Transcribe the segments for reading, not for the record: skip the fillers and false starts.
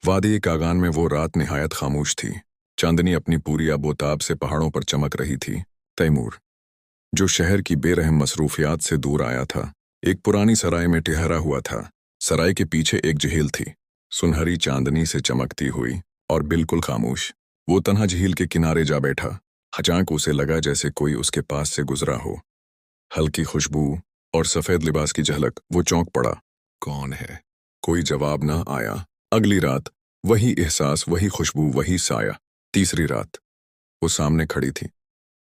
वादी कागान में वो रात निहायत खामोश थी। चांदनी अपनी पूरी आबोताब से पहाड़ों पर चमक रही थी। तैमूर, जो शहर की बेरहम मसरूफियात से दूर आया था, एक पुरानी सराय में ठहरा हुआ था। सराय के पीछे एक झील थी, सुनहरी चांदनी से चमकती हुई और बिल्कुल खामोश। वो तन्हा झील के किनारे जा बैठा। अचानक उसे लगा जैसे कोई उसके पास से गुजरा हो। हल्की खुशबू और सफेद लिबास की झलक। वो चौंक पड़ा। कौन है? कोई जवाब ना आया। अगली रात वही एहसास, वही खुशबू, वही साया। तीसरी रात वो सामने खड़ी थी,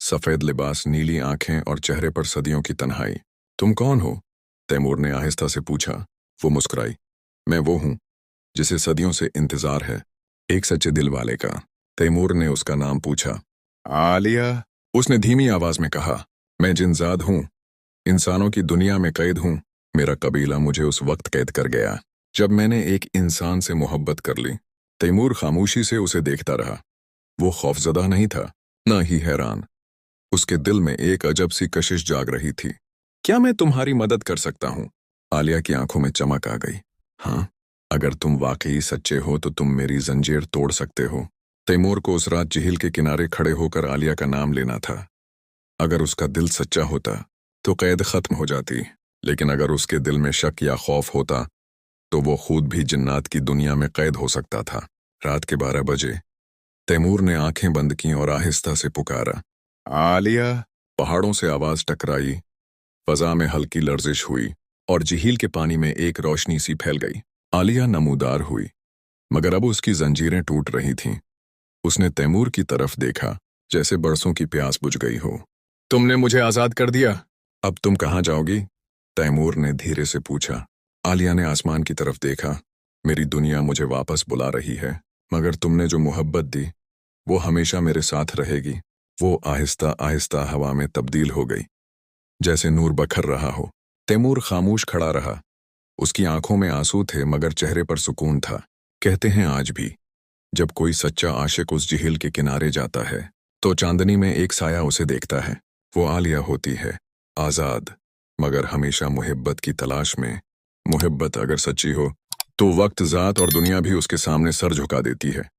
सफेद लिबास, नीली आंखें और चेहरे पर सदियों की तन्हाई। तुम कौन हो? तैमूर ने आहिस्ता से पूछा। वो मुस्कुराई। मैं वो हूं जिसे सदियों से इंतजार है, एक सच्चे दिल वाले का। तैमूर ने उसका नाम पूछा। आलिया, उसने धीमी आवाज में कहा। मैं जिनजाद हूं, इंसानों की दुनिया में कैद हूं। मेरा कबीला मुझे उस वक्त कैद कर गया जब मैंने एक इंसान से मोहब्बत कर ली। तैमूर खामोशी से उसे देखता रहा। वो खौफजदा नहीं था, ना ही हैरान। उसके दिल में एक अजब सी कशिश जाग रही थी। क्या मैं तुम्हारी मदद कर सकता हूं? आलिया की आंखों में चमक आ गई। हाँ, अगर तुम वाकई सच्चे हो तो तुम मेरी जंजीर तोड़ सकते हो। तैमूर को उस रात झील के किनारे खड़े होकर आलिया का नाम लेना था। अगर उसका दिल सच्चा होता तो कैद खत्म हो जाती, लेकिन अगर उसके दिल में शक या खौफ होता तो वो खुद भी जिन्नात की दुनिया में कैद हो सकता था। रात के 12 बजे तैमूर ने आंखें बंद की और आहिस्ता से पुकारा। आलिया। पहाड़ों से आवाज टकराई, फजा में हल्की लर्जिश हुई और झील के पानी में एक रोशनी सी फैल गई। आलिया नमूदार हुई, मगर अब उसकी जंजीरें टूट रही थीं। उसने तैमूर की तरफ देखा, जैसे बरसों की प्यास बुझ गई हो। तुमने मुझे आजाद कर दिया, अब तुम कहाँ जाओगी? तैमूर ने धीरे से पूछा। आलिया ने आसमान की तरफ देखा। मेरी दुनिया मुझे वापस बुला रही है, मगर तुमने जो मोहब्बत दी वो हमेशा मेरे साथ रहेगी। वो आहिस्ता आहिस्ता हवा में तब्दील हो गई, जैसे नूर बखर रहा हो। तैमूर खामोश खड़ा रहा। उसकी आंखों में आंसू थे, मगर चेहरे पर सुकून था। कहते हैं आज भी जब कोई सच्चा आशिक उस झील के किनारे जाता है तो चांदनी में एक साया उसे देखता है। वो आलिया होती है, आजाद, मगर हमेशा मोहब्बत की तलाश में। मोहब्बत अगर सच्ची हो तो वक्त, ज़ात और दुनिया भी उसके सामने सर झुका देती है।